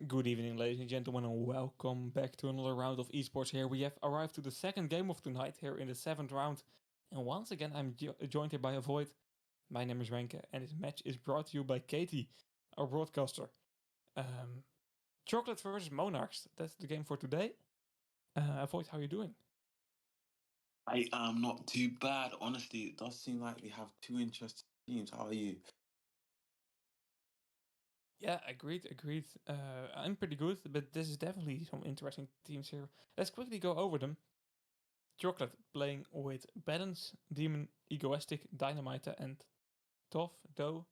Good evening, ladies and gentlemen, and welcome back to another round of esports. Here we have arrived to the second game of tonight, here in the seventh round. And once again, I'm joined here by a Void. My name is Renke, and this match is brought to you by Katie, our broadcaster. Chocolate versus Monarchs, that's the game for today. Void, how are you doing? I am not too bad. Honestly, it does seem like we have two interesting teams. How are you? Yeah, agreed. I'm pretty good, but this is definitely some interesting teams here. Let's quickly go over them. Chocolate playing with Balance, Demon, Egoistic, Dynamite, and Tough, Doe.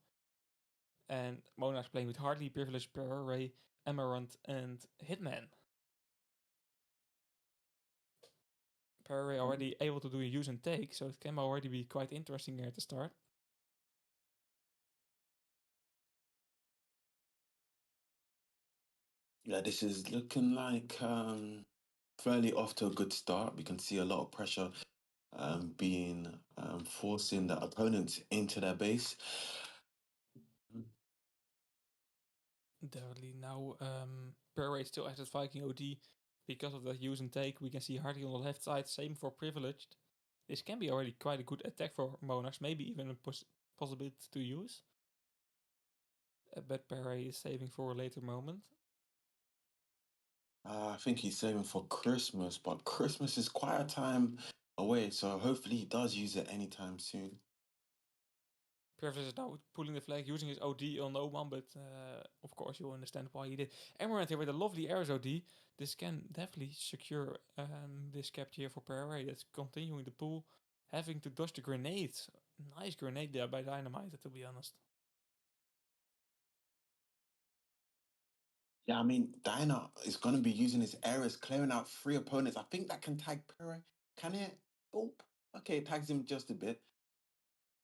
And Monarchs playing with Hartley, Privilege, Ray, Amaranth, and Hitman. Ray already able to do a use and take, so it can already be quite interesting here at the start. Yeah, this is looking like fairly off to a good start. We can see a lot of pressure being forcing the opponents into their base. Definitely now Ray still has his Viking OD because of that use and take. We can see Hartley on the left side, same for Privileged. This can be already quite a good attack for Monarchs, maybe even a possibility to use. But Ray is saving for a later moment. I think he's saving for Christmas, but Christmas is quite a time away, so hopefully he does use it anytime soon. Privilege is now pulling the flag, using his OD on no one, but of course you'll understand why he did. Amaranth here with a lovely Ares OD. This can definitely secure this capture here for Pereira. That's continuing the pull, having to dodge the grenades. Nice grenade there by Dynamite, to be honest. Yeah, I mean, Dinah is going to be using his errors, clearing out three opponents. I think that can tag Pere. Can it? Oh, okay, it tags him just a bit.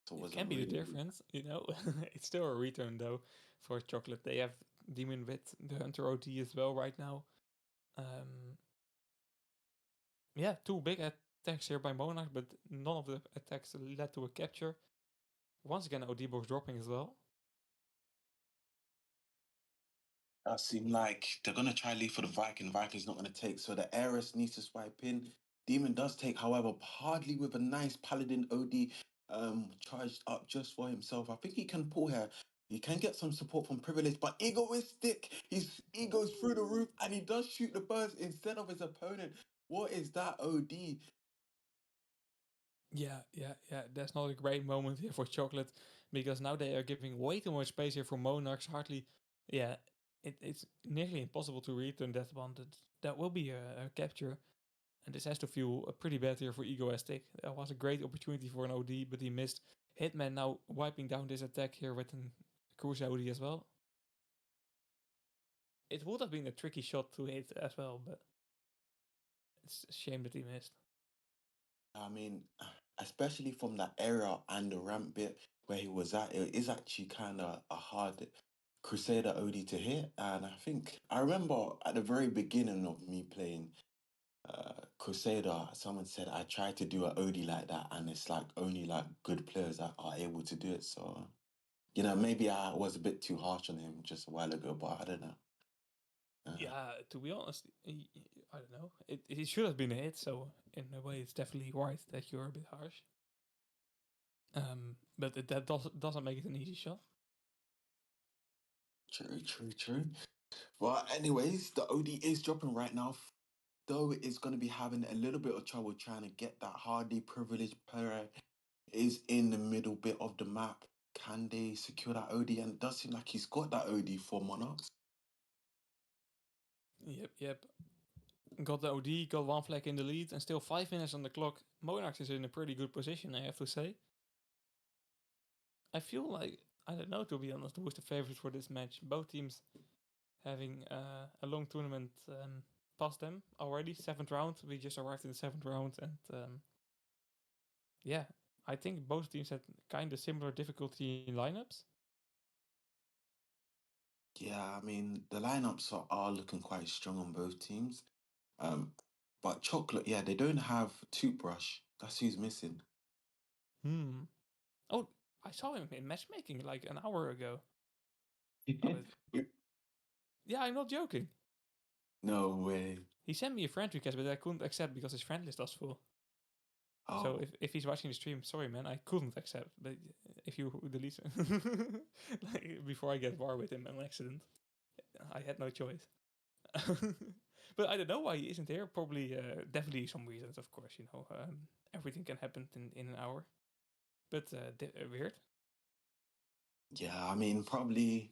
So it It wasn't can be the really. difference, you know. It's still a return though for Chocolate. They have Demon with the Hunter OD as well right now. Um, yeah, two big attacks here by Monarch, but none of the attacks led to a capture. Once again, OD box dropping as well. That seemed like they're going to try leave for the Viking. Viking's not going to take. So the heiress needs to swipe in. Demon does take, however, hardly with a nice Paladin OD charged up just for himself. I think he can pull here. He can get some support from Privilege, but egoistic. His ego's through the roof and he does shoot the burst instead of his opponent. What is that OD? Yeah. That's not a great moment here for Chocolate because now they are giving way too much space here for Monarchs. Hardly, yeah, it's nearly impossible to return that one. That will be a capture. And this has to feel pretty bad here for Egoistic. That was a great opportunity for an OD, but he missed. Hitman now wiping down this attack here with a cruise OD as well. It would have been a tricky shot to hit as well, but it's a shame that he missed. I mean, especially from that area and the ramp bit where he was at, it is actually kind of a hard Crusader OD to hit. And I think I remember at the very beginning of me playing Crusader, someone said I tried to do an OD like that, and it's like only like good players that are able to do it. So, maybe I was a bit too harsh on him just a while ago, but I don't know. Yeah, to be honest, I don't know. It should have been a hit, so in a way, it's definitely right that you're a bit harsh. But that doesn't make it an easy shot. True. Well, anyways, the OD is dropping right now. Though is going to be having a little bit of trouble trying to get that Hardy privileged player is in the middle bit of the map. Can they secure that OD? And it does seem like he's got that OD for Monarchs. Yep. Got the OD, got one flag in the lead, and still 5 minutes on the clock. Monarchs is in a pretty good position, I have to say. I feel like, I don't know, to be honest, who's the favorite for this match. Both teams having a long tournament past them already. Seventh round, we just arrived in the seventh round, and yeah, I think both teams had kind of similar difficulty in lineups. Yeah, I mean, the lineups are looking quite strong on both teams. Um, but Chocolate, yeah, they don't have Toothbrush. That's who's missing. Hmm. Oh, I saw him in matchmaking like an hour ago. Oh, but Yeah, I'm not joking. No way. He sent me a friend request, but I couldn't accept because his friend list was full. So Oh, if he's watching the stream, sorry man, I couldn't accept. But if you delete like, before I get war with him on accident, I had no choice. But I don't know why he isn't here. Probably, definitely some reasons, of course. Everything can happen in an hour. But weird. yeah. I mean, probably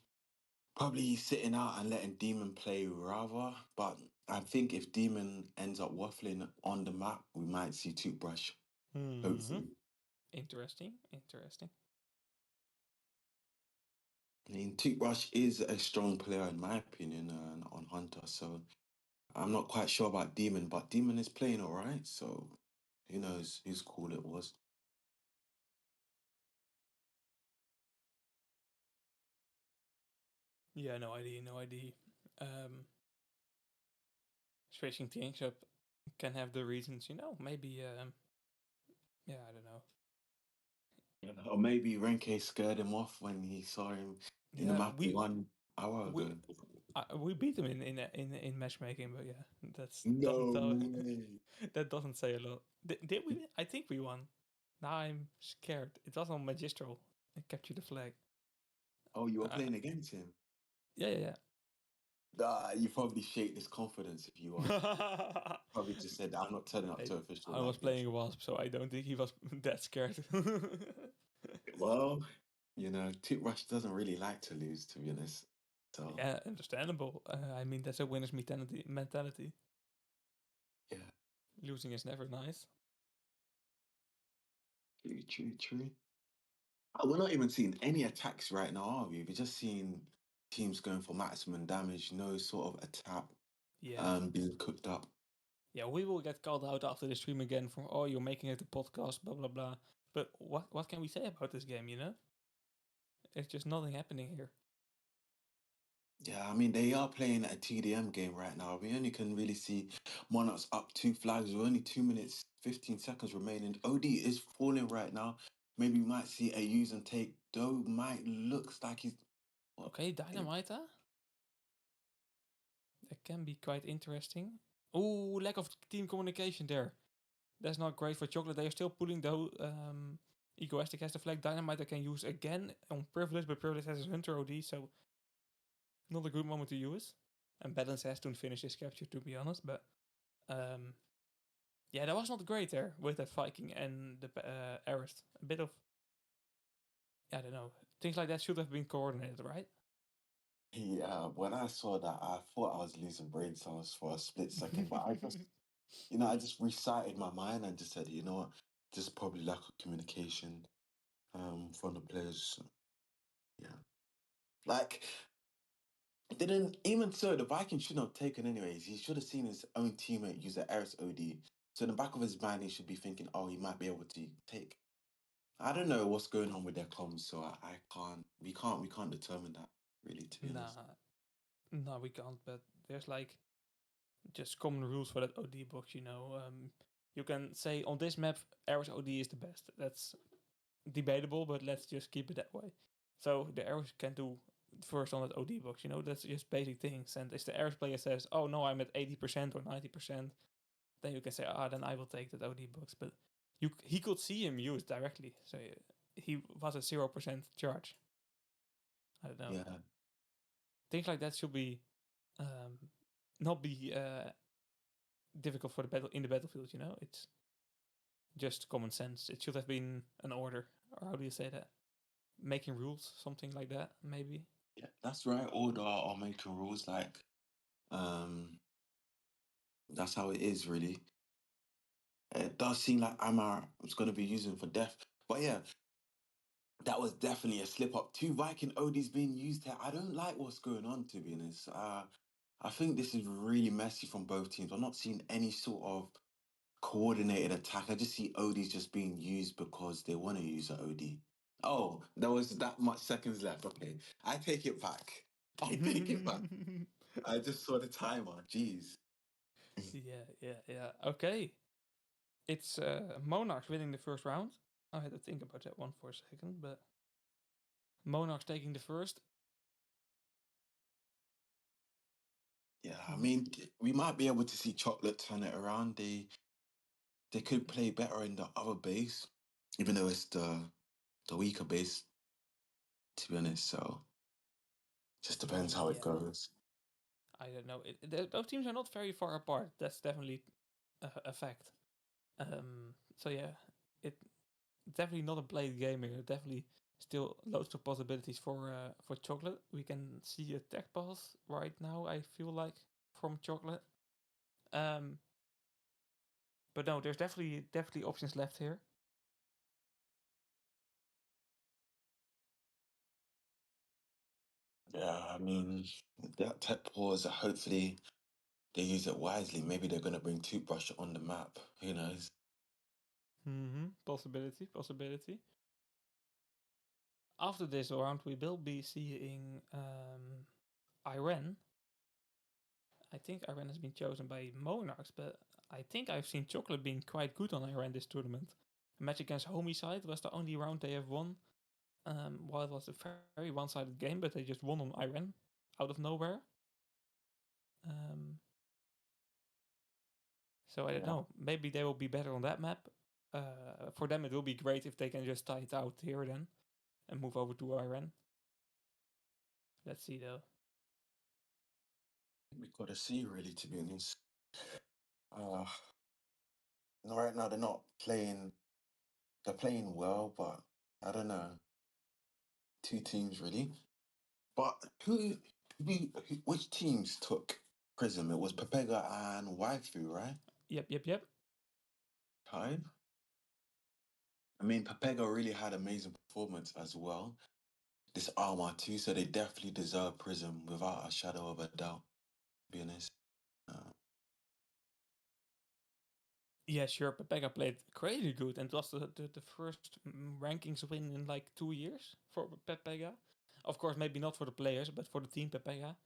he's sitting out and letting Demon play rather. But I think if Demon ends up waffling on the map, we might see Toothbrush. Hmm. Hopefully. Interesting. Interesting. I mean, Toothbrush is a strong player in my opinion on Hunter. So I'm not quite sure about Demon, but Demon is playing all right. So who knows whose call it was. Yeah, no idea. No idea. Switching things up can have the reasons. Maybe. Yeah, I don't know. Yeah. Or maybe Renke scared him off when he saw him in the Yeah, map 1 hour we ago. we beat him in matchmaking, but yeah, that's doesn't No tell. way. That doesn't say a lot. Did we? I think we won. Now I'm scared. It was on magistral. I captured the flag. Oh, you were Uh, playing against him? yeah, Nah, you probably shake this confidence if you won. yeah. Probably just said, I'm not turning up Hey, to official I was like this. playing a wasp, so I don't think he was that scared. Well, Tip Rush doesn't really like to lose, to be honest. So, Yeah, understandable. I mean, that's a winner's mentality. yeah, Losing is never nice. true, true, true. We're not even seeing any attacks right now, are we? We're just seeing teams going for maximum damage, no sort of attack Yeah. being cooked up. Yeah, we will get called out after the stream again for, oh, you're making it a podcast, blah, blah, blah. But what can we say about this game? It's just nothing happening here. Yeah, I mean, they are playing a TDM game right now. We only can really see Monarchs up 2 flags with only 2 minutes, 15 seconds remaining. OD is falling right now. Maybe we might see a use and take. Doe might looks like he's what? Okay, Dynamite. That can be quite interesting. Oh, lack of team communication there. That's not great for Chocolate. They are still pulling the Egoistic has the flag. Dynamite I can use again on Privilege, but Privilege has his Hunter OD, so not a good moment to use. And Balance has to finish his capture, to be honest. But um, yeah, that was not great there with that Viking and the Arist. A bit of, I don't know, things like that should have been coordinated, right? Yeah, when I saw that, I thought I was losing brain cells for a split second, but I just recited my mind and just said, you know what, just probably lack of communication from the players. Yeah, like didn't even so the Vikings shouldn't have taken anyways. He should have seen his own teammate use the Eris OD. So in the back of his mind, he should be thinking, oh, he might be able to take. I don't know what's going on with their comms, so I can't. We can't determine that really, to be honest. Nah, no, we can't. But there's like just common rules for that OD box. You can say on this map, Ares OD is the best. That's debatable, but let's just keep it that way. So the Ares can do first on that OD box. That's just basic things. And if the Ares player says, "Oh no, I'm at 80% or 90%," then you can say, "Ah, then I will take that OD box." But he could see him use directly, so he was at 0% charge. I don't know. Yeah, Things like that should be um, not be difficult for the battle in the battlefield. It's just common sense. It should have been an order, or how do you say that? Making rules, something like that, maybe. yeah, that's right. Order or making rules, like um, that's how it is, really. It does seem like Amar was going to be using for death, but yeah, that was definitely a slip up. Two Viking ODs being used here. I don't like what's going on, to be honest. I think this is really messy from both teams. I'm not seeing any sort of coordinated attack. I just see ODs just being used because they want to use an OD. Oh, there was that much seconds left. Okay, I take it back. I take it back. I just saw the timer. Jeez. Yeah. Okay. It's Monarchs winning the first round. I had to think about that one for a second, but Monarchs taking the first. I mean, we might be able to see Chocolate turn it around. They could play better in the other base, even though it's the weaker base, to be honest. So just depends how it Yeah, goes. I don't know. Those teams are not very far apart. That's definitely a fact. So yeah, it definitely not a played game here. Definitely still loads of possibilities for Chocolate. We can see a tech pass right now. I feel like from Chocolate. Um, but no, there's definitely options left here. Yeah, I mean, that tech pause, hopefully they use it wisely. Maybe they're going to bring Toothbrush on the map. Who knows? Possibility. After this round, we will be seeing Iran. I think Iran has been chosen by Monarchs, but I think I've seen Chocolate being quite good on Iran this tournament. A match against Homicide was the only round they have won. While it was a very one-sided game, but they just won on Iran out of nowhere. Um, so I don't Yeah. know. Maybe they will be better on that map. For them, it will be great if they can just tie it out here then and move over to Iran. Let's see though. We got to see, really, to be honest. Uh, no, right now, they're not playing. They're playing well, but I don't know. Two teams, really. But which teams took Prism? It was Pepega and Waifu, right? Yep. Time. I mean, Pepega really had amazing performance as well. This Armor too, so they definitely deserve Prism without a shadow of a doubt. To be honest. Uh, Yeah, sure. Pepega played crazy good and it was the first rankings win in like 2 years for Pepega. Of course, maybe not for the players, but for the team Pepega.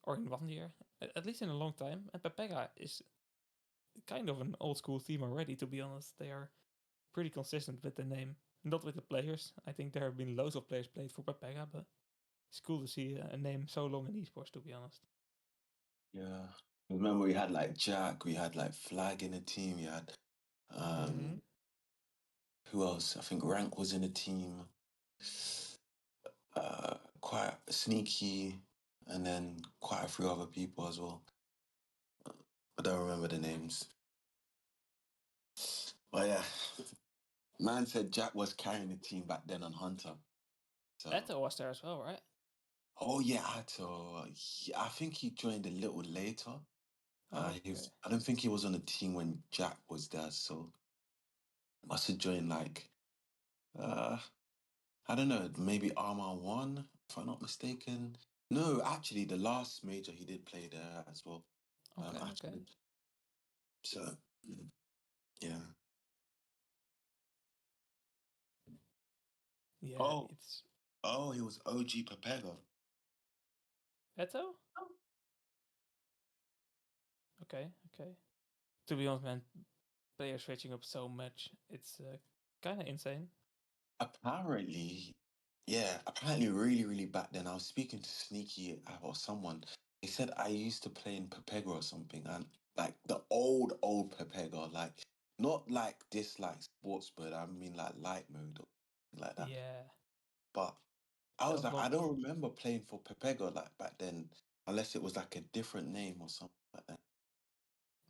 Or in 1 year, at least in a long time. And Pepega is kind of an old school team already, to be honest. They are pretty consistent with the name, not with the players. I think there have been loads of players played for Pepega, but it's cool to see a name so long in esports, to be honest. yeah. Remember we had like Jack, we had like Flag in the team, we had Mm-hmm. um who else? I think Rank was in the team. Quite sneaky, and then quite a few other people as well. I don't remember the names. But yeah, man said Jack was carrying the team back then on Hunter. So, Eto was there as well, right? oh yeah, I think he joined a little later. Okay. I don't think he was on the team when Jack was there, so must have joined like, uh, I don't know, maybe Arma 1, if I'm not mistaken. No, actually, the last major he did play there as well. Okay. Actually, so yeah. Yeah, Oh, it's oh, he was OG Pepega. Eto? Okay. To be honest, man, players switching up so much. It's kind of insane. Apparently, yeah, apparently really, really back then. I was speaking to Sneaky or someone. They said I used to play in Pepega or something, and like the old Pepega, like not like this like sports mode. I mean like light mode or something like that. Yeah, But I that was was like, I long. don't remember playing for Pepega like back then, unless it was like a different name or something like that.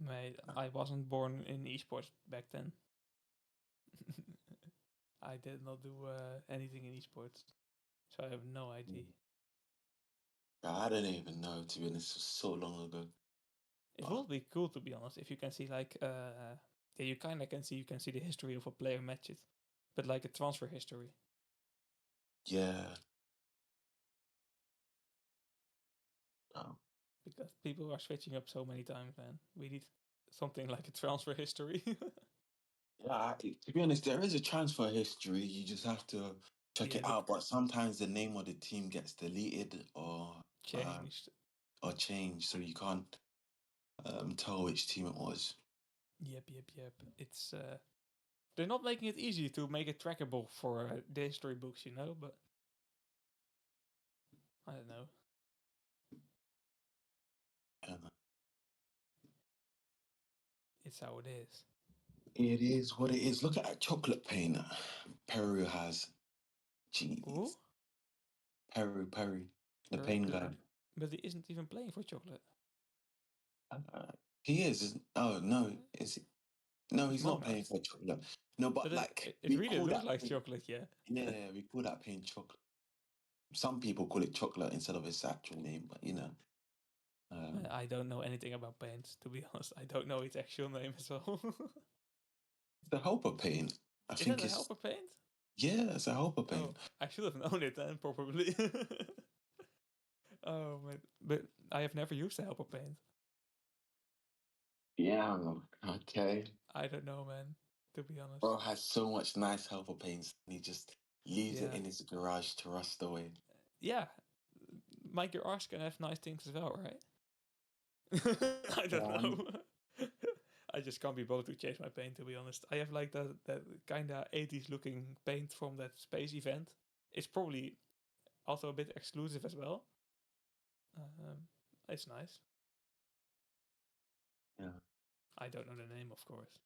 Mate, I wasn't born in esports back then. I did not do anything in esports, so I have no idea. Mm. I don't even know, to be honest. It was so long ago. It But would be cool to be honest if you can see like yeah, you kind of can see the history of a player matches, but like a transfer history yeah, um, because people are switching up so many times, man. We need something like a transfer history. yeah. To be honest, there is a transfer history. You just have to check Yeah, it out. look, But sometimes the name of the team gets deleted changed. or changed, so you can't tell which team it was. Yep. It's they're not making it easy to make it trackable for the history books, you know. But I don't know. It's how it is. It is what it is. Look at that chocolate paint Peru has. Jeez. Who? Peru, the pain Peru, guy. but he isn't even playing for Chocolate. Uh, he is. Oh no, Uh, is he? No, It's he's not paying Monarchs, for chocolate. No, but but like it we really call looks that like paint. Chocolate. Yeah. Yeah, we call that paint chocolate. Some people call it chocolate instead of its actual name, but you know, um, I don't know anything about paints, to be honest. I don't know its actual name as well. it's a helper paint. I Is that think a it's helper paint? yeah, it's a helper paint. Oh, I should have known it then, probably. Oh man, but I have never used a helper paint. Yeah, okay. I don't know, man. To be Bro honest. has so much nice helper paints, and he just leaves it Yeah, in his garage to rust away. yeah. My garage can have nice things as well, right? I don't Yeah, know. I just can't be bothered to change my paint. To be honest, I have like that kind of 80s looking paint from that space event. It's probably also a bit exclusive as well. Um, it's nice. yeah. I don't know the name, of course.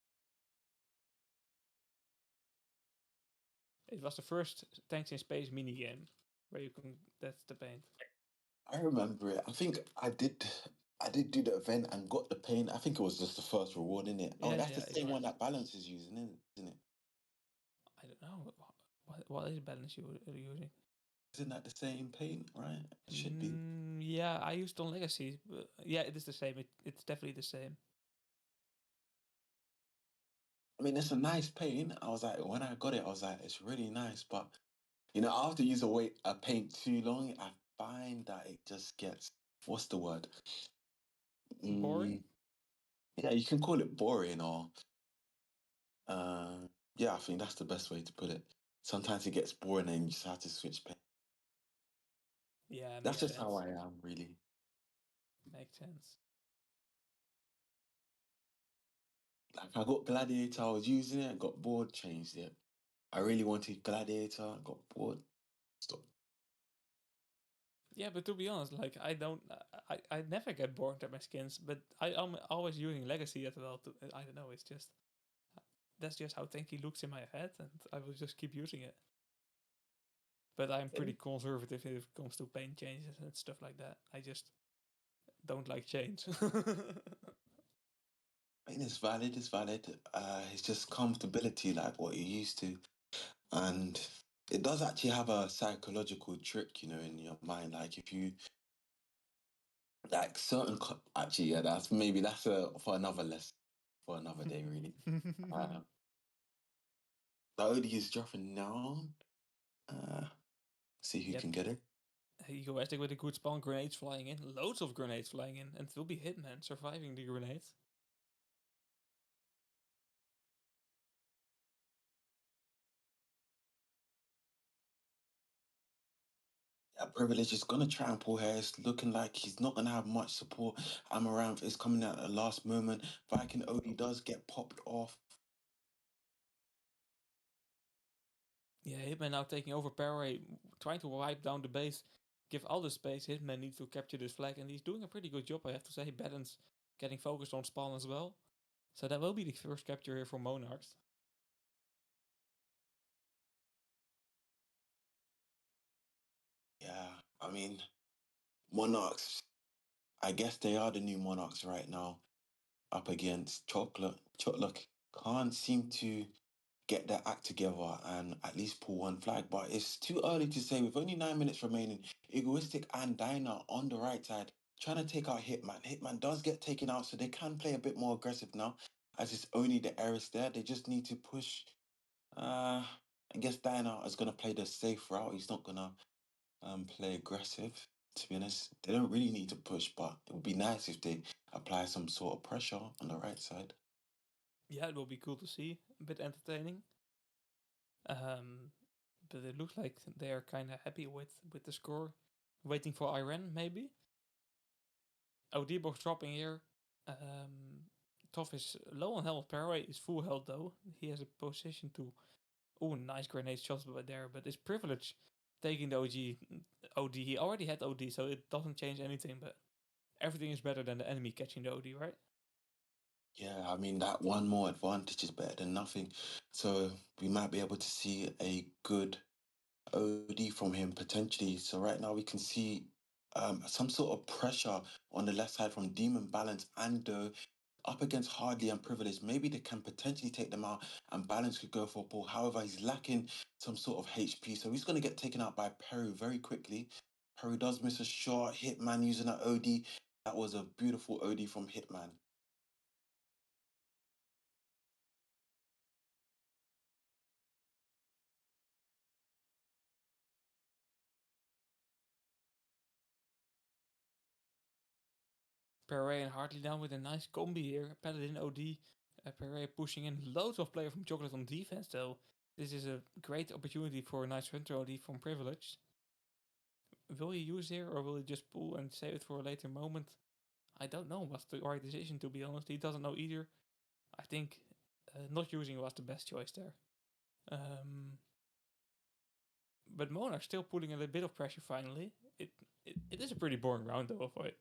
It was the first Tanks in Space mini game where you can. That's the paint. I remember it. I think I did do the event and got the paint. I think it was just the first reward, in it? Oh, Yeah, that's the yeah, it same one was. that Balance is using, isn't it? I don't know what is balance you are using. Isn't that the same paint, right? It should be. Yeah, I used on Legacy. But yeah, it is the same. It's definitely the same. I mean, it's a nice paint. I was like, when I got it, I was like, it's really nice. But you know, after you use a paint too long, I find that it just gets what's the word? Boring. Mm, yeah, you can call it boring or yeah, I think that's the best way to put it. Sometimes it gets boring and you just have to switch paint. Yeah, That's makes just how sense. I am, really. Makes sense. Like I got Gladiator, I was using it, got bored, changed it. I really wanted Gladiator, got bored, stop. Yeah, but to be honest, like I don't, I never get bored at my skins, but I'm always using Legacy as well. I don't know. It's just that's just how Tanky looks in my head, and I will just keep using it. But I'm pretty Okay. conservative if it comes to paint changes and stuff like that. I just don't like change. I mean, it's valid, it's valid. It's just comfortability, like what you're used to. And it does actually have a psychological trick, you know, in your mind. Like if you like actually, yeah, that's a for another lesson for another day, really. Um, the OD is dropping down. Uh, see who can Yep. get it. You go Aztec with a good spawn, grenades flying in, loads of grenades flying in, and it will be Hitman surviving the grenades. Yeah, Privilege is gonna try and pull hair. It's looking like he's not gonna have much support. Amaranth is coming at the last moment. Viking OD does get popped off. Yeah, Hitman now taking over Pararay, trying to wipe down the base, give all the space. Hitman needs to capture this flag, and he's doing a pretty good job, I have to say. Balance getting focused on spawn as well. So that will be the first capture here for Monarchs. Yeah, I mean, Monarchs. I guess they are the new Monarchs right now, up against Chocolate. Chocolate can't seem to get their act together and at least pull one flag, but it's too early to say. With only 9 minutes remaining, Egoistic and Dinah on the right side trying to take out Hitman. Hitman does get taken out, so they can play a bit more aggressive now, as it's only the Eris there. They just need to push. Uh, I guess Dinah is gonna play the safe route. He's not gonna play aggressive. To be honest, they don't really need to push, but it would be nice if they apply some sort of pressure on the right side. Yeah, it will be cool to see, a bit entertaining. Um, but it looks like they are kind of happy with the score. Waiting for Iran, maybe. OD box dropping here. Um, Toff is low on health. Pararay is full health though. He has a position to. Oh, nice grenade shots by there, but it's privilege taking the OD. He already had OD, so it doesn't change anything. But everything is better than the enemy catching the OD, right? Yeah, I mean that one more advantage is better than nothing. So we might be able to see a good OD from him potentially. So right now we can see some sort of pressure on the left side from Demon Balance and up against Hardly and Privilege. Maybe they can potentially take them out and Balance could go for a ball. However, he's lacking some sort of HP. So he's going to get taken out by Peru very quickly. Peru does miss a shot. Hitman using an OD. That was a beautiful OD from Hitman. Perret and Hartley down with a nice combi here. Paladin OD. Perret pushing in loads of player from Chocolate on defense though. This is a great opportunity for a nice Hunter OD from Privilege. Will he use here or will he just pull and save it for a later moment? I don't know what's the right decision to be honest. He doesn't know either. I think not using was the best choice there. Um, but Monarch still putting a little bit of pressure finally. It is a pretty boring round though, avoid.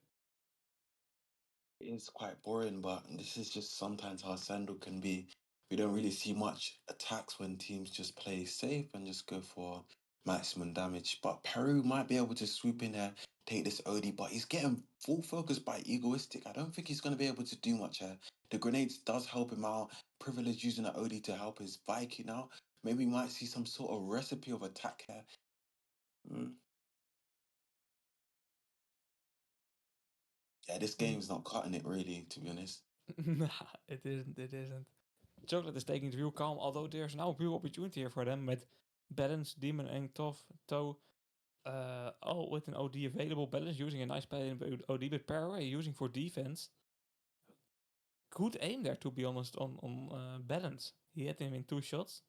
It is quite boring, but this is just sometimes how Sandal can be. We don't really see much attacks when teams just play safe and just go for maximum damage. But Peru might be able to swoop in there, take this OD, but he's getting full focus by Egoistic. I don't think he's going to be able to do much here. The grenades does help him out. Privilege using the OD to help his Viking now. Maybe we might see some sort of recipe of attack here. Mm. Yeah, this game's not cutting it really, to be honest. Nah, it isn't. It isn't. Chocolate is taking it real calm, although there's now a real opportunity here for them with Balance, Demon, and Tough Toe. All with an OD available. Balance using a nice play OD, but Paraway using for defense. Good aim there, to be honest, on Balance. He hit him in 2 shots.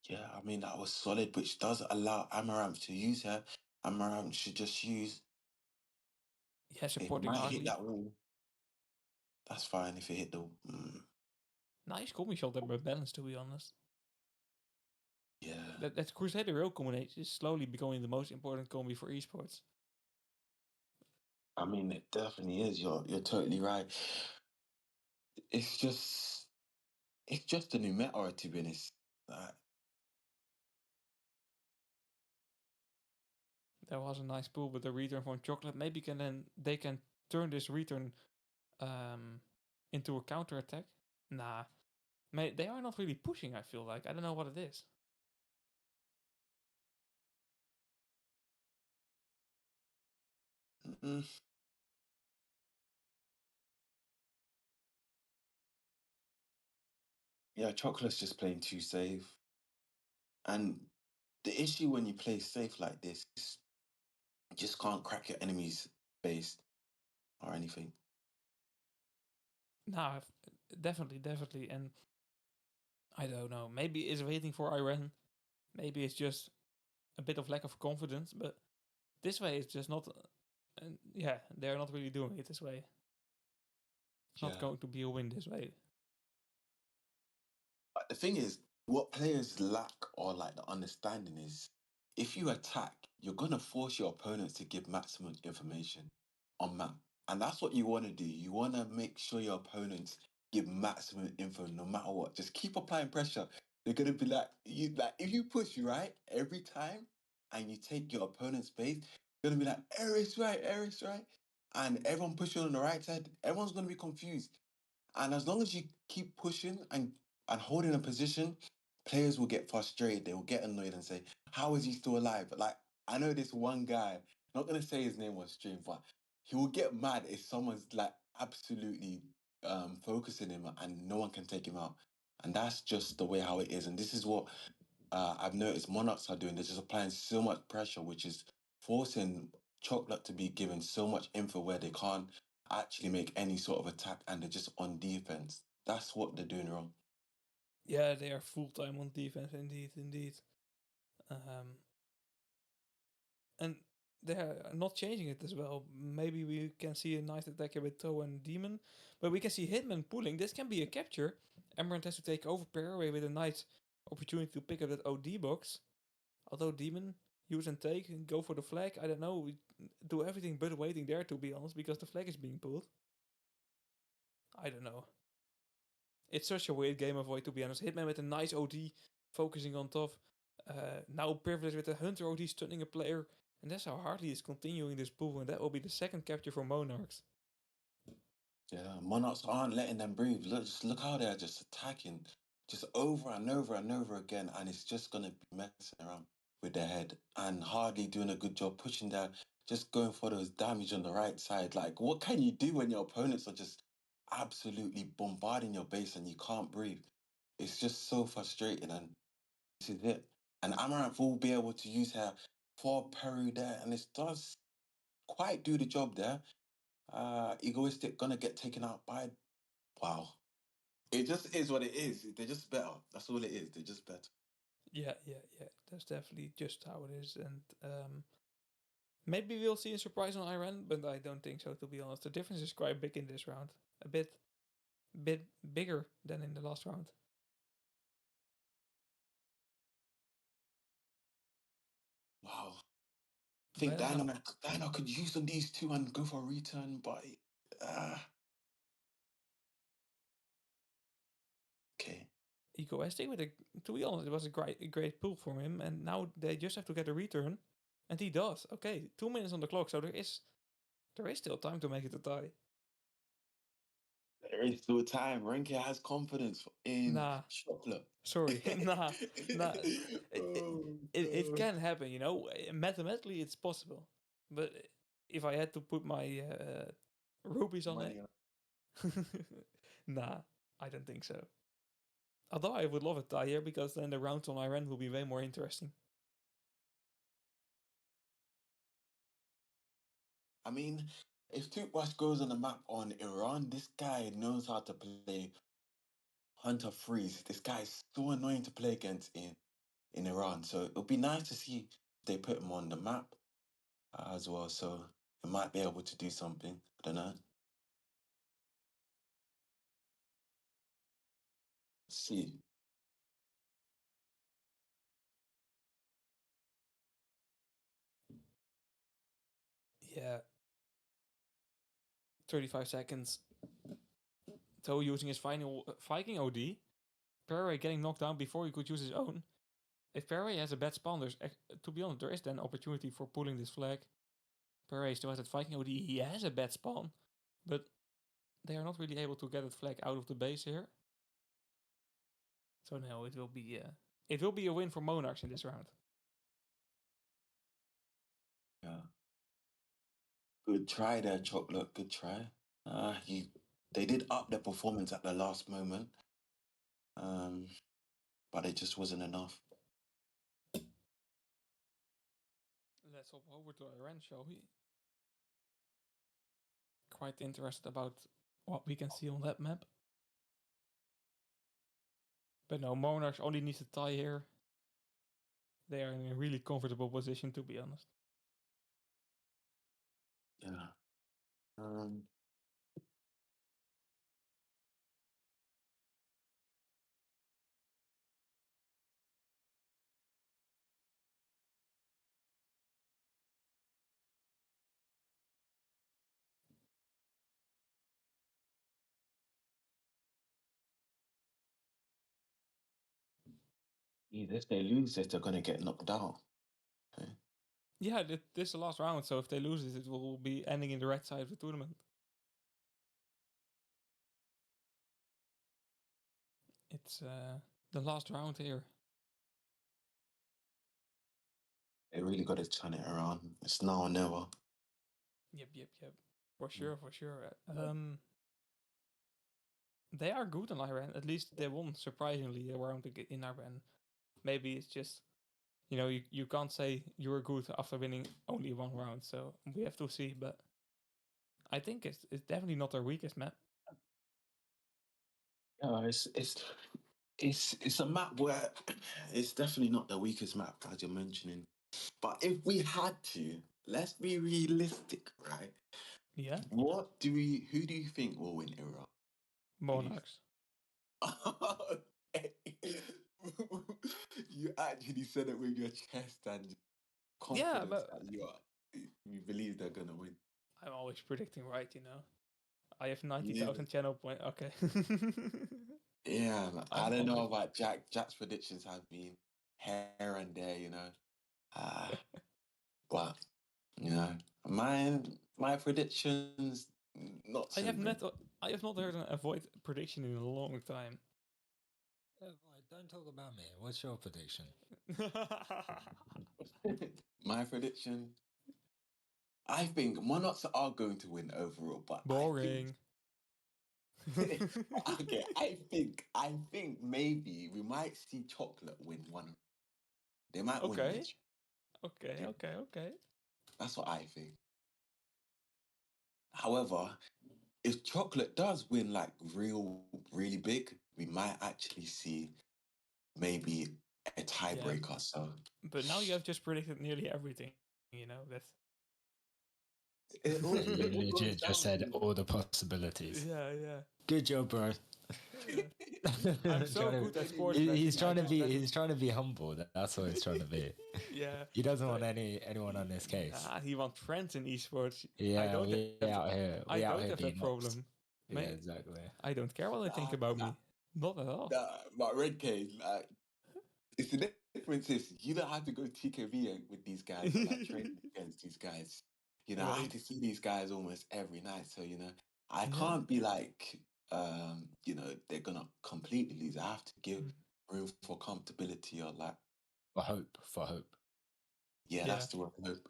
Yeah, I mean, that was solid, which does allow Amaranth to use her. Amaranth should just use, Yeah, it supporting might hit Hartley. that wall. That's fine if it hit the. Nice combi shot there by Balance, to be honest. Yeah, That Crusader Rail combination is slowly becoming the most important combi for esports. I mean, it definitely is. You're totally right. It's just, it's just a new meta, to be honest. Like, There was a nice pull with the return from Chocolate. Maybe they can turn this return um, into a counter attack. Nah, they are not really pushing. I feel like I don't know what it is. mm, yeah, Chocolate's just playing too safe. And the issue when you play safe like this is you just can't crack your enemy's base or anything. Nah, definitely, and I don't know. Maybe it's waiting for Iran. Maybe it's just a bit of lack of confidence. But this way, it's just not. Yeah, they're not really doing it this way. It's not Yeah. going to be a win this way. But the thing is, what players lack or like the understanding is if you attack, you're gonna force your opponents to give maximum information on map. And that's what you wanna do. You wanna make sure your opponents give maximum info no matter what. Just keep applying pressure. They're gonna be like you like if you push right every time and you take your opponent's base, they're gonna be like, Eris right, Eris right. And everyone pushing on the right side, everyone's gonna be confused. And as long as you keep pushing and holding a position, players will get frustrated. They will get annoyed and say, "How is he still alive?" Like I know this one guy. I'm not gonna say his name on stream, but he will get mad if someone's like absolutely focusing him and no one can take him out. And that's just the way how it is. And this is what I've noticed Monarchs are doing. They're just applying so much pressure, which is forcing Chocolate to be given so much info where they can't actually make any sort of attack and they're just on defense. That's what they're doing wrong. Yeah, they are full time on defense. Indeed. Um, and they're not changing it as well. Maybe we can see a nice attacker with Toe and Demon, but we can see Hitman pulling. This can be a capture. Emerald has to take over Paraway with a nice opportunity to pick up that OD box. Although Demon use and take and go for the flag, I don't know. We do everything but waiting there to be honest, because the flag is being pulled. I don't know. It's such a weird game of Void, to be honest. Hitman with a nice OD, focusing on top. Now Privilege with a Hunter OD stunning a player. And that's how Hartley is continuing this pool, and that will be the second capture for Monarchs. Yeah, Monarchs aren't letting them breathe. Look, just look how they're just attacking, just over and over and over again, and it's just gonna be messing around with their head and hardly doing a good job pushing down, just going for those damage on the right side. Like, what can you do when your opponents are just absolutely bombarding your base and you can't breathe? It's just so frustrating, and this is it. And Amaranth will be able to use her for Peru there, and it does quite do the job there. Egoistic gonna get taken out by wow. It just is what it is. They're just better. That's all it is. They're just better. Yeah. That's definitely just how it is. And maybe we'll see a surprise on Iran, but I don't think so, to be honest. The difference is quite big in this round. A bit bigger than in the last round. Wow. I think But Dino could use on these two and go for a return, but uh, okay. Egoistic with a, to be honest, it was a great pull for him, and now they just have to get a return, and he does. Okay, 2 minutes on the clock, so there is still time to make it a tie. There is still time. Renke has confidence in Nah, chocolate. sorry, nah. It, it Oh it god. can happen, Mathematically, it's possible, but if I had to put my rubies on Money it, on. nah, I don't think so. Although I would love a tie here because then the rounds on Iran will be way more interesting. I mean, if Toothbrush goes on the map on Iran, this guy knows how to play Hunter Freeze. This guy is so annoying to play against in Iran. So it'll be nice to see if they put him on the map as well. So he might be able to do something. I don't know. Let's see. Yeah, 35 seconds. Toe using his final Viking OD. Perry getting knocked down before he could use his own. If Perry has a bad spawn, to be honest, there is then opportunity for pulling this flag. Perry still has that Viking OD. He has a bad spawn, but they are not really able to get that flag out of the base here. So no, it will be a win for Monarchs in this round. Yeah. Good try there, Chocolate. Good try. They did up their performance at the last moment. But it just wasn't enough. Let's hop over to Iran, shall we? Quite interested about what we can see on that map. But no, Monarchs only needs a tie here. They are in a really comfortable position, to be honest. Yeah. Um, if they lose this, they're gonna get knocked out. Okay. Yeah, this is the last round, so if they lose it, it will be ending in the right side of the tournament. It's the last round here. They really got to turn it around. It's now or never. Yep. For sure. They are good in Iran. At least they won surprisingly a round in Iran. Maybe it's just you can't say you were good after winning only one round. So we have to see. But I think it's definitely not their weakest map. Yeah, it's a map where it's definitely not the weakest map as you're mentioning. But if we had to, let's be realistic, right? Yeah, Who do you think will win Iraq? Who do you Monarchs. You actually said it with your chest and Yeah, confidence but that you believe they're gonna win. I'm always predicting right. I have Yeah. 90,000 channel point. Okay. Yeah, man. I I'm don't know humble. about Jack. Jack's predictions have been here and there, but my predictions not I so have great. not I have not heard an avoid prediction in a long time. Don't talk about me. What's your prediction? My prediction, I think Monarchs are going to win overall, but I think Boring. okay, I think maybe we might see Chocolate win one. They might win Okay. this. Okay, Yeah, okay, okay. that's what I think. However, if Chocolate does win like really big, we might actually see maybe a Yeah, tiebreaker. So but now you have just predicted nearly everything, that's it all, it all You goes just down said to all the possibilities. Yeah, yeah. Good job, bro. Yeah. I'm so good at sports He's betting. I trying to just be bet. he's trying to be humble. That's what he's trying to be. Yeah. He doesn't So, want anyone on his case. he wants friends in esports. I Yeah, don't have that. we I out don't here have that being ops. problem. Yeah, Mate, exactly. I don't care what they think nah, about nah, me. Not at all. but Red K, like it's the difference is you don't have to go TKV with these guys or like train against these guys. I have Right. to see these guys almost every night. So, I Yeah. can't be like they're gonna completely lose. I have to give Mm. room for comfortability or like, For hope. yeah, Yeah. that's the word hope.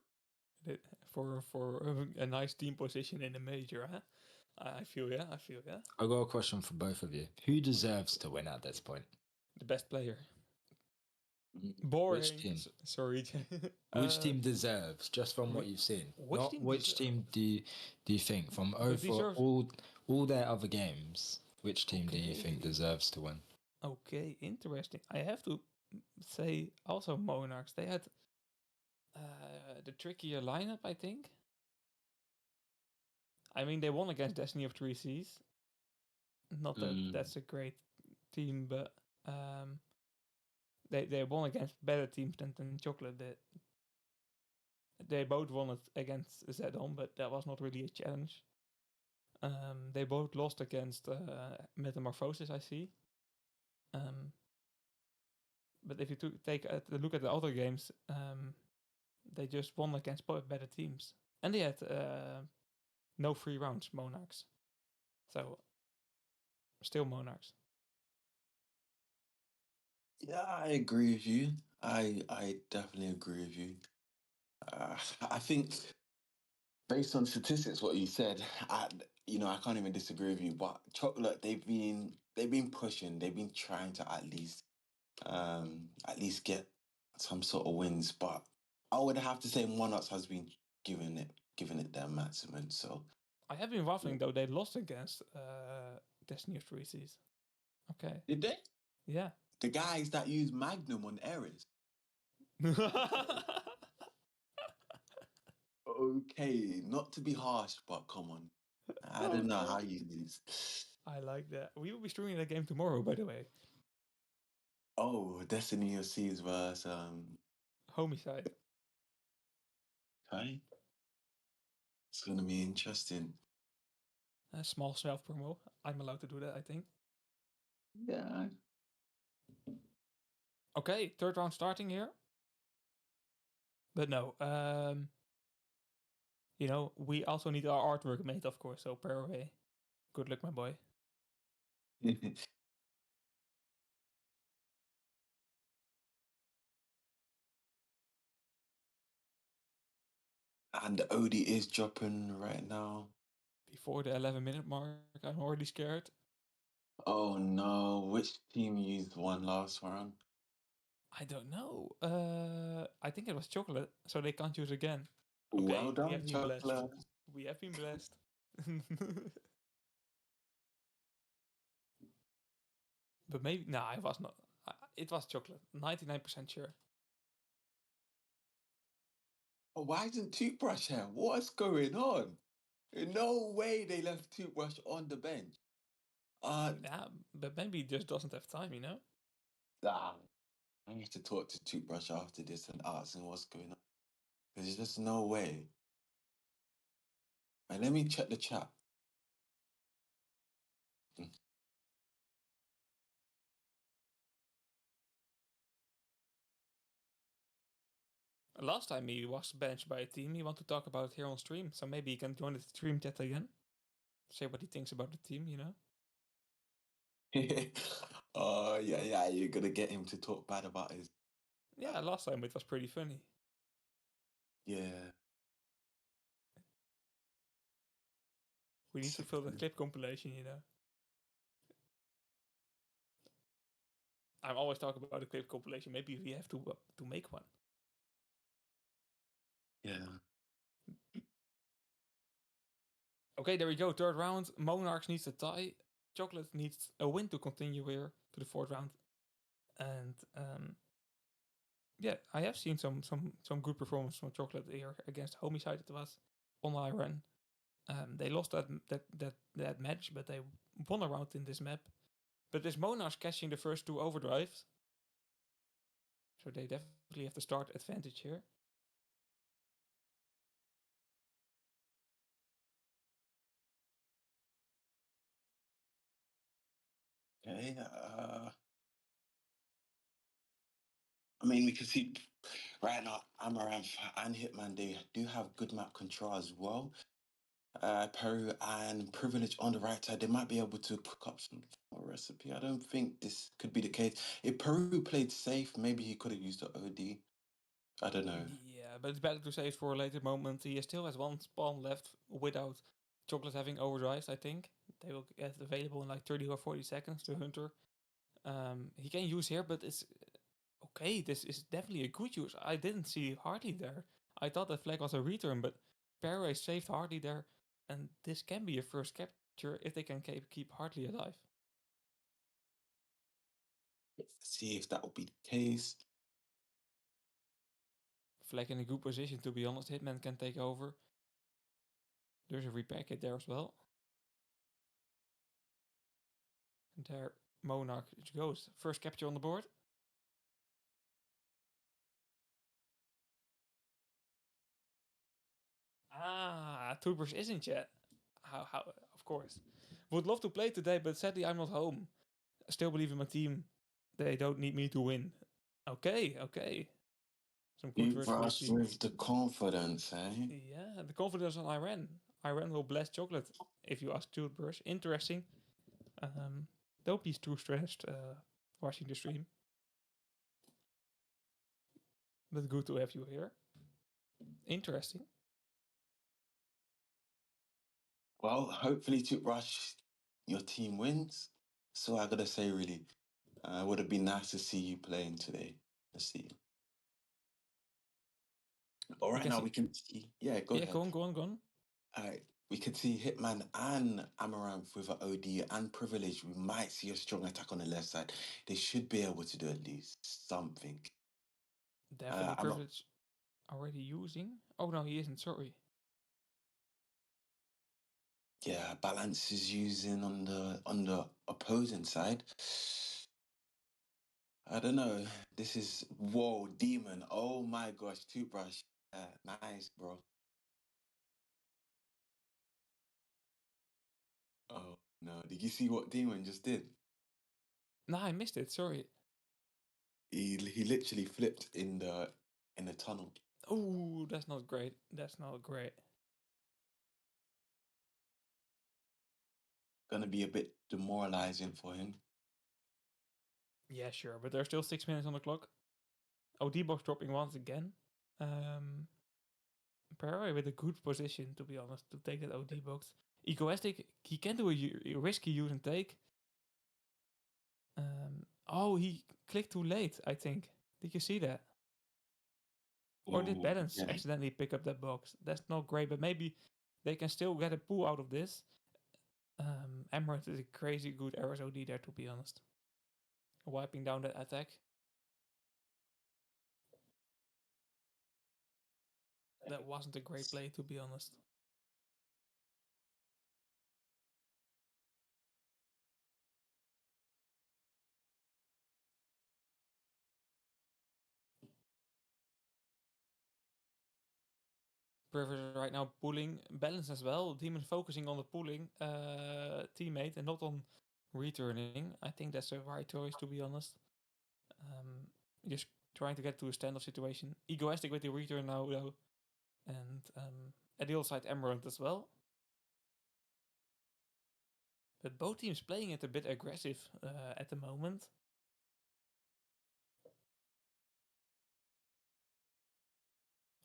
For a nice team position in the major, huh? I feel yeah. I feel yeah. I got a question for both of you. Who deserves to win at this point? The best player. Which Boring. team? Sorry. Which team deserves, just from what you've seen? Which Not team which deserve? team do you think from But over deserves. all their other games? Which team do you think Okay. deserves to win? Okay. Interesting. I have to say also Monarchs. They had the trickier lineup, I think. I mean, they won against Destiny of Three Seas. Not that that's a great team, but they won against better teams than Chocolate did. They both won it against Zedon, but that was not really a challenge. They both lost against Metamorphosis, I see. But if you take a look at the other games, they just won against better teams. And they had no free rounds, Monarchs. So, still Monarchs. Yeah, I agree with you. I definitely agree with you. I think based on statistics, what you said, I can't even disagree with you. But Chocolate, they've been pushing, they've been trying to at least get some sort of wins. But I would have to say Monarchs has been giving it their maximum. So I have been waffling though. They lost against Destiny of Three Seas. Okay. did they? Yeah. The guys that use Magnum on Ares. Okay, not to be harsh, but come on. I don't know how Okay. you lose. I like that. We will be streaming that game tomorrow, by the way. Oh, Destiny of Seas versus Homicide. okay. It's gonna be interesting. A small self promo. I'm allowed to do that, I think. Yeah. Okay, third round starting here. But no, we also need our artwork made, of course. So pair away. Good luck, my boy. And the OD is dropping right now. Before the 11-minute mark, I'm already scared. Oh no, which team used one last round? I don't know. I think it was chocolate, so they can't use again. Well Okay, we have done, been blessed. Chocolate. We have been blessed. But maybe I was not. It was chocolate. 99% sure. Oh, why isn't Toothbrush here? What's going on? No way they left Toothbrush on the bench. Yeah, but maybe he just doesn't have time. Nah, I need to talk to Toothbrush after this and ask him what's going on. There's just no way. And let me check the chat. Last time he was benched by a team, he wanted to talk about it here on stream, so maybe he can join the stream chat again. Say what he thinks about the team, you know? Oh, yeah, you're gonna get him to talk bad about his... Yeah, last time it was pretty funny. Yeah. We need to fill the clip compilation, you know? I'm always talking about the clip compilation. Maybe we have to make one. Yeah. Okay, there we go. Third round. Monarchs needs a tie. Chocolate needs a win to continue here to the fourth round. And yeah, I have seen some good performance from Chocolate here against Homicide. It was on Iron. They lost that match, but they won a round in this map. But this Monarchs catching the first two overdrives, so they definitely have the start advantage here. Okay. I mean, we can see right now Amaranth and Hitman, they do have good map control as well. Peru and Privilege on the right side, they might be able to cook up some recipe. I don't think this could be the case. If Peru played safe, maybe he could have used the OD. I don't know. Yeah, but it's better to save for a later moment. He still has one spawn left without Chocolate having overdrives, I think. They will get available in like 30 or 40 seconds to Hunter. He can use here, but it's okay. This is definitely a good use. I didn't see Hartley there. I thought that flag was a return, but Perry saved Hartley there. And this can be a first capture if they can keep Hartley alive. Let's see if that will be the case. Flag in a good position, to be honest. Hitman can take over. There's a repacket there as well. And there Monarch goes. First capture on the board. Ah, Tubers is in chat. How? Of course. Would love to play today, but sadly I'm not home. I still believe in my team. They don't need me to win. Okay. Some good You words for the rush team. with the confidence, eh? Yeah, the confidence on Iran. Iran will bless Chocolate, if you ask Tubers. Interesting. Don't be too stressed watching the stream. But good to have you here. Interesting. Well, hopefully, to rush, your team wins. So I gotta say, really, it would have been nice to see you playing today. Let's see. But right now we can see. Yeah, go Yeah, ahead. go on. All right. We could see Hitman and Amaranth with an OD and Privilege. We might see a strong attack on the left side. They should be able to do at least something. Definitely I'm not. Privilege already using. Oh no, he isn't. Sorry. Yeah, balance is using on the opposing side. I don't know. This is whoa, demon. Oh my gosh, toothbrush. Nice, bro. Oh no, did you see what demon just did? No, I missed it. Sorry. He literally flipped in the tunnel. Oh, that's not great. That's not great. Gonna be a bit demoralizing for him. Yeah, sure, but there's still 6 minutes on the clock. OD box dropping once again. Pereira with a good position, to be honest, to take that OD box. Egoistic, he can do a risky use and take. Oh, he clicked too late, I think. Did you see that? Or did Ooh, Balance yeah. accidentally pick up that box? That's not great, but maybe they can still get a pull out of this. Emerald is a crazy good Arrows OD there, to be honest. Wiping down that attack. That wasn't a great play, to be honest. Privilege right now pulling. Balance as well. Demon focusing on the pulling teammate and not on returning. I think that's the right choice, to be honest. Just trying to get to a standoff situation. Egoistic with the return now though, and at the other side Emerald as well. But both teams playing it a bit aggressive at the moment.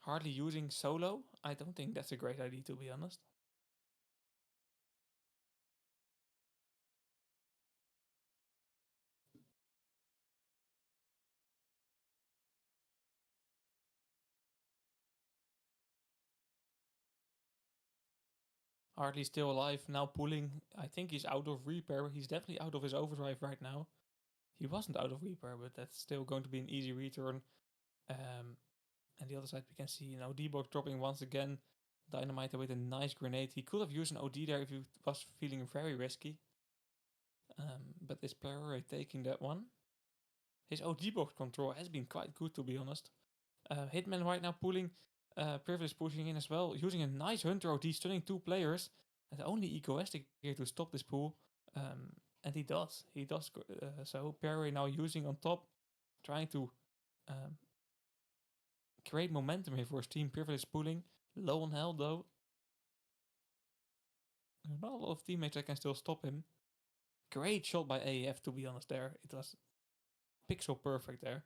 Hardly using solo. I don't think that's a great idea, to be honest. Hardly still alive, now pulling. I think he's out of repair. He's definitely out of his overdrive right now. He wasn't out of repair, but that's still going to be an easy return. And the other side, we can see, D-Box dropping once again. Dynamite with a nice grenade. He could have used an OD there if he was feeling very risky. But is Perre taking that one? His OD box control has been quite good, to be honest. Hitman right now pulling. Privilege pushing in as well. Using a nice Hunter OD, stunning 2 players. And only Egoistic here to stop this pull. And he does. So Perre now using on top. Trying to create momentum here for his team. Privilege pulling. Low on health though. Not a lot of teammates that can still stop him. Great shot by AEF, to be honest there. It was pixel perfect there.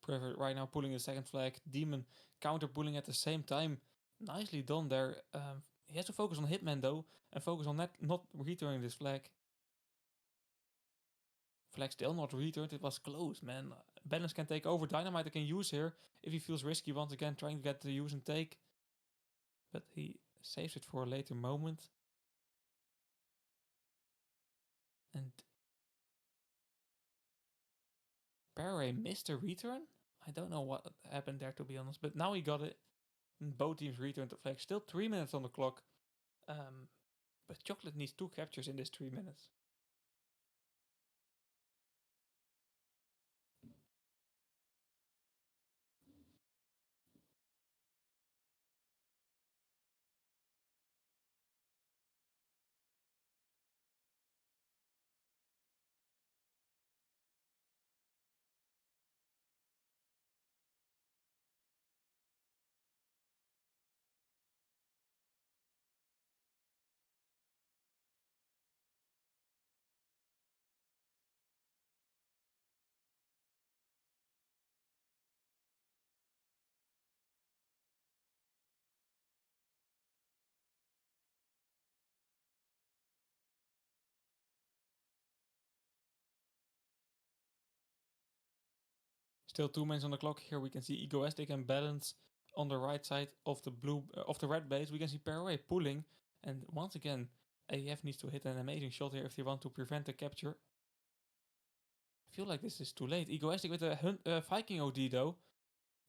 Private right now pulling a second flag. Demon counter pulling at the same time. Nicely done there. He has to focus on Hitman though, and focus on not returning this flag. Flag still not returned. It was close, man. Balance can take over. Dynamite can use here if he feels risky once again, trying to get the use and take. But he saves it for a later moment. And Perre missed a return. I don't know what happened there, to be honest. But now he got it. And both teams returned the flag. Still 3 minutes on the clock. But Chocolate needs 2 captures in this 3 minutes. Still 2 minutes on the clock. Here we can see Egoistic and Balance on the right side of the red base. We can see Perre pulling, and once again AEF needs to hit an amazing shot here if they want to prevent the capture. I feel like this is too late. Egoistic with a Viking OD though,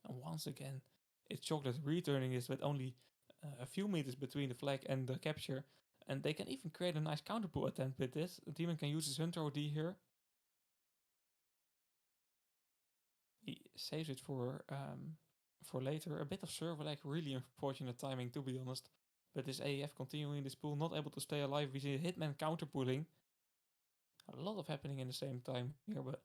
and once again it's Chocolate returning this with only a few meters between the flag and the capture, and they can even create a nice counter pull attempt with this. The Demon can use his Hunter OD here. He saves it for later. A bit of server lag, really unfortunate timing, to be honest. But this AEF continuing this pool, not able to stay alive. We see Hitman counter pulling. A lot of happening in the same time here, but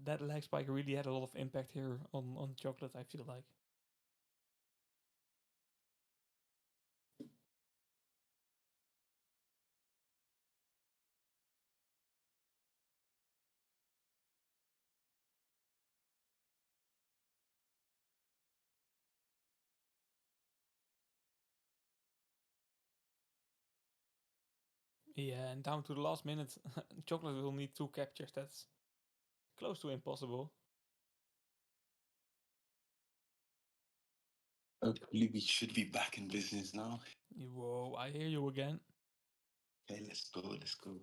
that lag spike really had a lot of impact here on Chocolate, I feel like. Yeah, and down to the last minute, Chocolate will need 2 captures. That's close to impossible. Hopefully, we should be back in business now. Whoa, I hear you again. Okay, let's go. Let's go.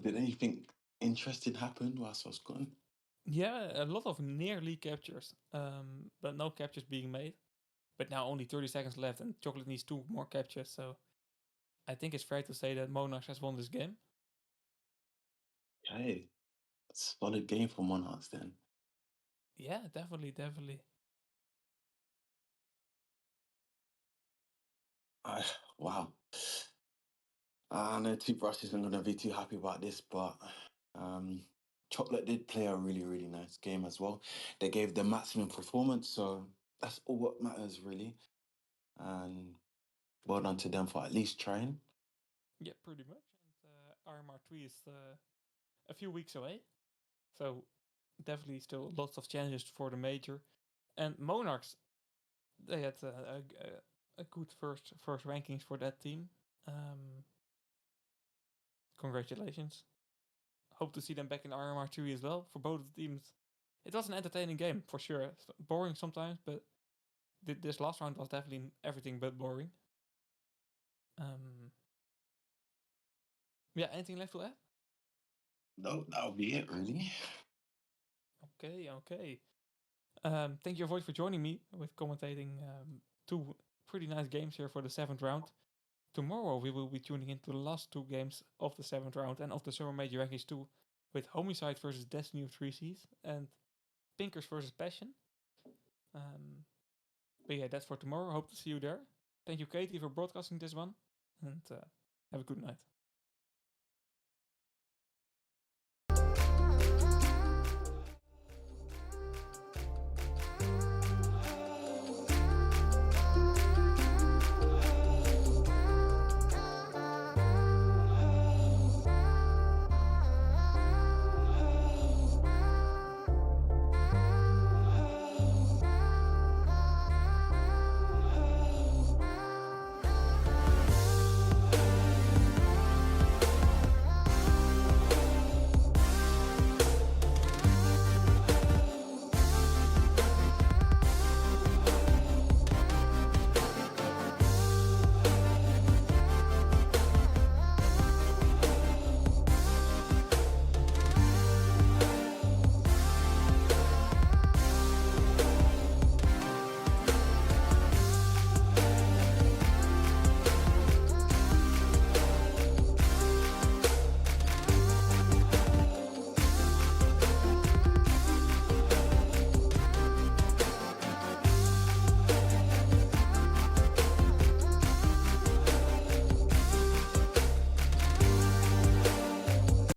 Did anything interesting happen whilst I was gone? Yeah, a lot of near league captures, but no captures being made. But now only 30 seconds left, and Chocolate needs 2 more captures. So I think it's fair to say that Monarchs has won this game. Okay, solid game for Monarchs then. Yeah, definitely, definitely. Wow. I know Toothbrush isn't going to be too happy about this, but Chocolate did play a really, really nice game as well. They gave the maximum performance, so that's all what matters, really. And well done to them for at least trying. Yeah, pretty much. And RMR3 is a few weeks away. So definitely still lots of challenges for the major. And Monarchs, they had a good first rankings for that team. Congratulations. Hope to see them back in RMR2 as well for both teams. It was an entertaining game for sure. It's boring sometimes, but this last round was definitely everything but boring. Yeah, anything left to add? No, that'll be it, really. Okay. Thank you, Avoid, for joining me with commentating 2 pretty nice games here for the 7th round. Tomorrow we will be tuning into the last 2 games of the 7th round and of the Summer Major Rankings 2 with Homicide versus Destiny of 3 Seas and Pinkers versus Passion. But yeah, that's for tomorrow. Hope to see you there. Thank you, Katie, for broadcasting this one. And have a good night.